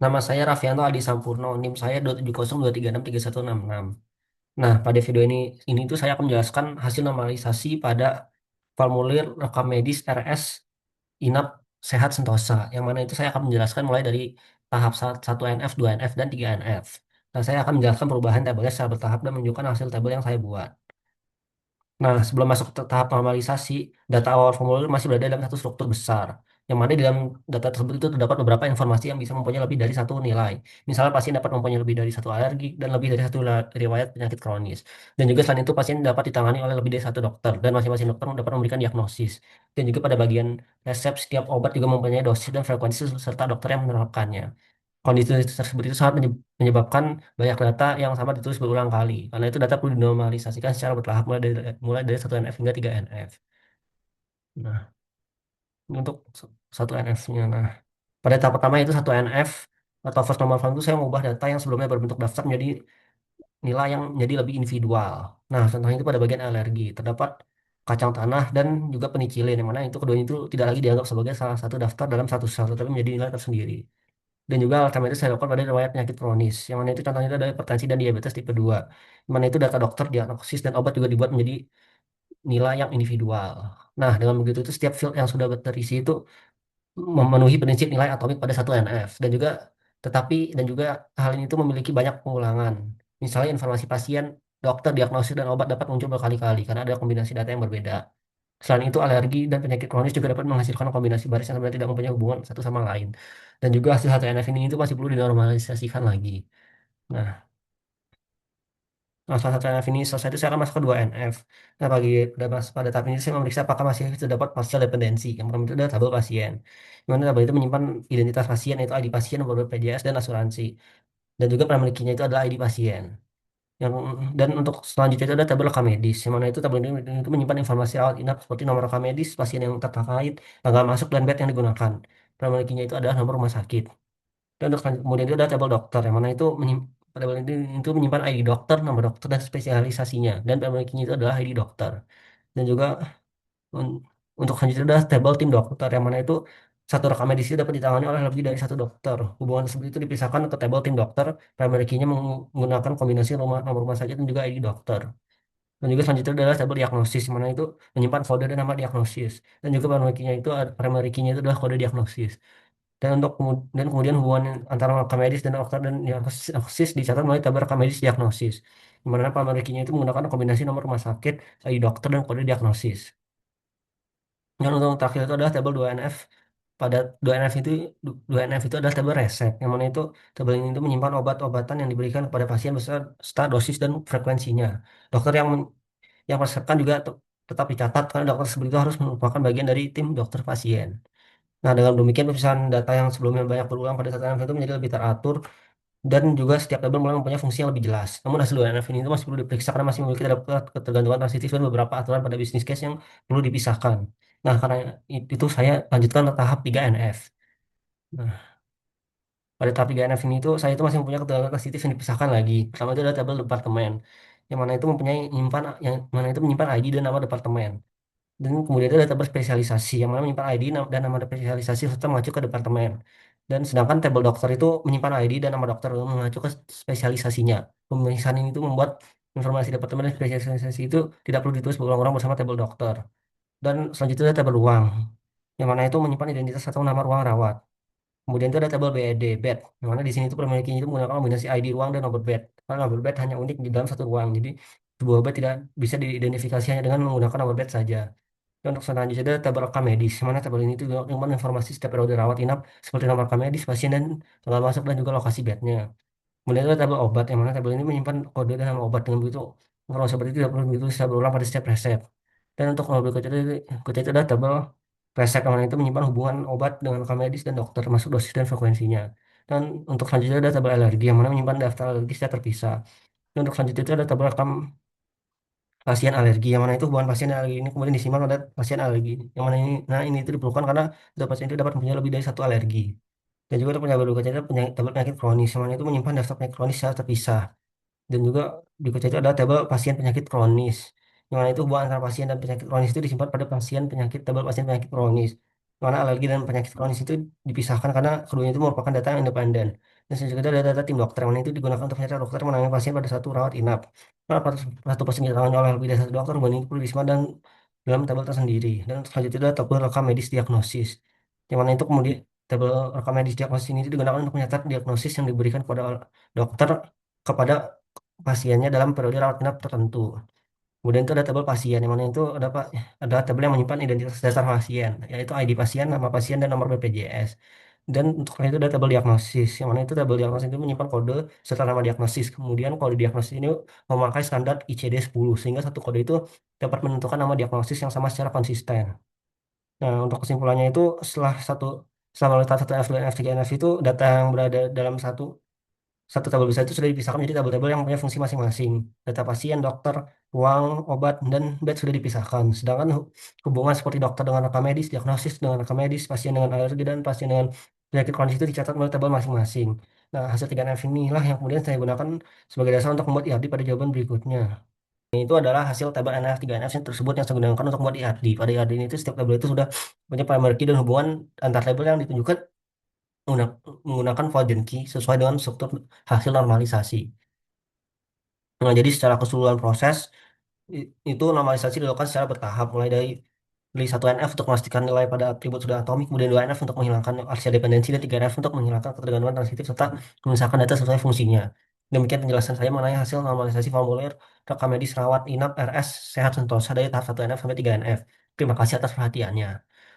Nama saya Raffianto Adi Sampurno, NIM saya 27023636166. Nah, pada video ini tuh saya akan menjelaskan hasil normalisasi pada formulir rekam medis RS Inap Sehat Sentosa, yang mana itu saya akan menjelaskan mulai dari tahap 1 NF, 2 NF, dan 3 NF. Nah, saya akan menjelaskan perubahan tabelnya secara bertahap dan menunjukkan hasil tabel yang saya buat. Nah, sebelum masuk ke tahap normalisasi, data awal formulir masih berada dalam satu struktur besar. Yang mana di dalam data tersebut itu terdapat beberapa informasi yang bisa mempunyai lebih dari satu nilai. Misalnya pasien dapat mempunyai lebih dari satu alergi dan lebih dari satu riwayat penyakit kronis. Dan juga selain itu pasien dapat ditangani oleh lebih dari satu dokter dan masing-masing dokter dapat memberikan diagnosis. Dan juga pada bagian resep setiap obat juga mempunyai dosis dan frekuensi serta dokter yang menerapkannya. Kondisi tersebut itu sangat menyebabkan banyak data yang sama ditulis berulang kali. Karena itu data perlu dinormalisasikan secara bertahap mulai dari 1 NF hingga 3 NF. Nah, ini untuk 1 NF-nya. Nah, pada tahap pertama itu 1 NF atau first normal form itu saya mengubah data yang sebelumnya berbentuk daftar menjadi nilai yang menjadi lebih individual. Nah, contohnya itu pada bagian alergi. Terdapat kacang tanah dan juga penicillin, yang mana itu keduanya itu tidak lagi dianggap sebagai salah satu daftar dalam satu sel, tetapi menjadi nilai tersendiri. Dan juga Alzheimer itu saya lakukan pada riwayat penyakit kronis, yang mana itu contohnya itu ada hipertensi dan diabetes tipe 2, yang mana itu data dokter, diagnosis, dan obat juga dibuat menjadi nilai yang individual. Nah, dengan begitu itu setiap field yang sudah terisi itu memenuhi prinsip nilai atomik pada 1 NF. Dan juga hal ini itu memiliki banyak pengulangan. Misalnya informasi pasien, dokter, diagnosis, dan obat dapat muncul berkali-kali karena ada kombinasi data yang berbeda. Selain itu, alergi dan penyakit kronis juga dapat menghasilkan kombinasi baris yang sebenarnya tidak mempunyai hubungan satu sama lain. Dan juga hasil 1 NF ini itu masih perlu dinormalisasikan lagi. Nah, salah 1 NF ini selesai itu saya akan masuk ke 2 NF. Nah, pada tahap ini saya memeriksa apakah masih terdapat partial dependensi. Yang pertama itu adalah tabel pasien. Di mana tabel itu menyimpan identitas pasien, yaitu ID pasien, nomor BPJS, dan asuransi. Dan juga penampilannya itu adalah ID pasien. Yang dan untuk selanjutnya itu ada tabel rekam medis, yang mana itu tabel ini itu menyimpan informasi rawat inap seperti nomor rekam medis pasien yang terkait, tanggal masuk, dan bed yang digunakan. Penampilannya itu adalah nomor rumah sakit. Dan untuk kemudian itu ada tabel dokter, yang mana itu tabel ini itu menyimpan ID dokter, nomor dokter, dan spesialisasinya. Dan penampilannya itu adalah ID dokter. Dan juga un- untuk selanjutnya adalah tabel tim dokter, yang mana itu satu rekam medis itu dapat ditangani oleh lebih dari satu dokter. Hubungan tersebut itu dipisahkan ke tabel tim dokter, primary key-nya menggunakan kombinasi nomor rumah sakit dan juga ID dokter. Dan juga selanjutnya adalah tabel diagnosis, mana itu menyimpan kode dan nama diagnosis. Dan juga primary key-nya itu adalah kode diagnosis. Dan kemudian hubungan antara rekam medis dan dokter dan diagnosis dicatat melalui tabel rekam medis diagnosis. Di mana primary key-nya itu menggunakan kombinasi nomor rumah sakit, ID dokter, dan kode diagnosis. Dan untuk terakhir itu adalah tabel 2 NF. Pada 2 NF itu 2 NF itu adalah tabel resep, yang mana itu tabel ini itu menyimpan obat-obatan yang diberikan kepada pasien beserta dosis dan frekuensinya. Dokter yang resepkan juga tetap dicatat karena dokter tersebut itu harus merupakan bagian dari tim dokter pasien. Nah, dengan demikian pemisahan data yang sebelumnya banyak berulang pada 1 NF itu menjadi lebih teratur dan juga setiap tabel mulai mempunyai fungsi yang lebih jelas. Namun hasil 2 NF ini itu masih perlu diperiksa karena masih memiliki terdapat ketergantungan transitif dan beberapa aturan pada bisnis case yang perlu dipisahkan. Nah, karena itu saya lanjutkan ke tahap 3 NF. Nah, pada tahap 3 NF ini itu saya itu masih mempunyai ketergantungan transitif yang dipisahkan lagi. Pertama itu adalah tabel departemen, yang mana itu menyimpan ID dan nama departemen. Dan kemudian itu ada tabel spesialisasi yang mana menyimpan ID dan nama spesialisasi serta mengacu ke departemen. Dan sedangkan tabel dokter itu menyimpan ID dan nama dokter mengacu ke spesialisasinya. Pemisahan ini itu membuat informasi departemen dan spesialisasi itu tidak perlu ditulis berulang-ulang bersama tabel dokter. Dan selanjutnya ada tabel ruang, yang mana itu menyimpan identitas atau nama ruang rawat. Kemudian itu ada tabel BED, bed, yang mana di sini itu pemilikannya itu menggunakan kombinasi ID ruang dan nomor bed. Karena nomor bed hanya unik di dalam satu ruang, jadi sebuah bed tidak bisa diidentifikasi hanya dengan menggunakan nomor bed saja. Dan untuk selanjutnya ada tabel rekam medis, mana tabel ini itu menyimpan informasi setiap periode rawat inap seperti nomor rekam medis pasien dan tanggal masuk dan juga lokasi bednya. Kemudian ada tabel obat, yang mana tabel ini menyimpan kode dan nama obat. Dengan begitu informasi obat itu tidak perlu ditulis secara berulang pada setiap resep. Dan untuk tabel berikutnya itu ada tabel resep, yang mana itu menyimpan hubungan obat dengan rekam medis dan dokter termasuk dosis dan frekuensinya. Dan untuk selanjutnya ada tabel alergi, yang mana menyimpan daftar alergi secara terpisah. Dan untuk selanjutnya itu ada tabel rekam pasien alergi, yang mana itu hubungan pasien alergi ini kemudian disimpan pada pasien alergi, yang mana ini itu diperlukan karena setiap pasien itu dapat mempunyai lebih dari satu alergi. Dan juga untuk penyakit berikutnya itu tabel penyakit kronis, yang mana itu menyimpan daftar penyakit kronis secara terpisah. Dan juga berikutnya itu ada tabel pasien penyakit kronis, yang mana itu hubungan antara pasien dan penyakit kronis itu disimpan pada tabel pasien penyakit kronis. Mana alergi dan penyakit kronis itu dipisahkan karena keduanya itu merupakan data yang independen. Dan selanjutnya ada data tim dokter, yang mana itu digunakan untuk menyertai dokter menangani pasien pada satu rawat inap. Nah, pada satu pasien ditangani oleh lebih dari satu dokter, hubungan ini perlu disimpan dan dalam tabel tersendiri. Dan selanjutnya ada tabel rekam medis diagnosis. Yang mana itu kemudian tabel rekam medis diagnosis ini digunakan untuk mencatat diagnosis yang diberikan kepada dokter kepada pasiennya dalam periode rawat inap tertentu. Kemudian itu ada tabel pasien, yang mana itu ada apa? Ada tabel yang menyimpan identitas dasar pasien, yaitu ID pasien, nama pasien, dan nomor BPJS. Dan untuk itu ada tabel diagnosis, yang mana itu tabel diagnosis itu menyimpan kode serta nama diagnosis. Kemudian kode diagnosis ini memakai standar ICD-10, sehingga satu kode itu dapat menentukan nama diagnosis yang sama secara konsisten. Nah, untuk kesimpulannya itu setelah melihat satu F2, F3, F itu data yang berada dalam satu tabel besar itu sudah dipisahkan menjadi tabel-tabel yang punya fungsi masing-masing. Data pasien, dokter, uang, obat, dan bed sudah dipisahkan. Sedangkan hubungan seperti dokter dengan rekam medis, diagnosis dengan rekam medis, pasien dengan alergi, dan pasien dengan penyakit kronis itu dicatat melalui tabel masing-masing. Nah, hasil 3F inilah yang kemudian saya gunakan sebagai dasar untuk membuat IRD pada jawaban berikutnya. Itu adalah hasil tabel NF 3NF yang tersebut yang saya gunakan untuk membuat IRD. Pada IRD ini itu setiap tabel itu sudah punya primary key dan hubungan antar tabel yang ditunjukkan menggunakan Poisson key sesuai dengan struktur hasil normalisasi. Nah, jadi secara keseluruhan proses itu normalisasi dilakukan secara bertahap mulai dari 1NF untuk memastikan nilai pada atribut sudah atomik, kemudian 2NF untuk menghilangkan arsial dependensi, dan 3NF untuk menghilangkan ketergantungan transitif serta memisahkan data sesuai fungsinya. Demikian penjelasan saya mengenai hasil normalisasi formulir rekam medis rawat inap RS Sehat Sentosa dari tahap 1NF sampai 3NF. Terima kasih atas perhatiannya.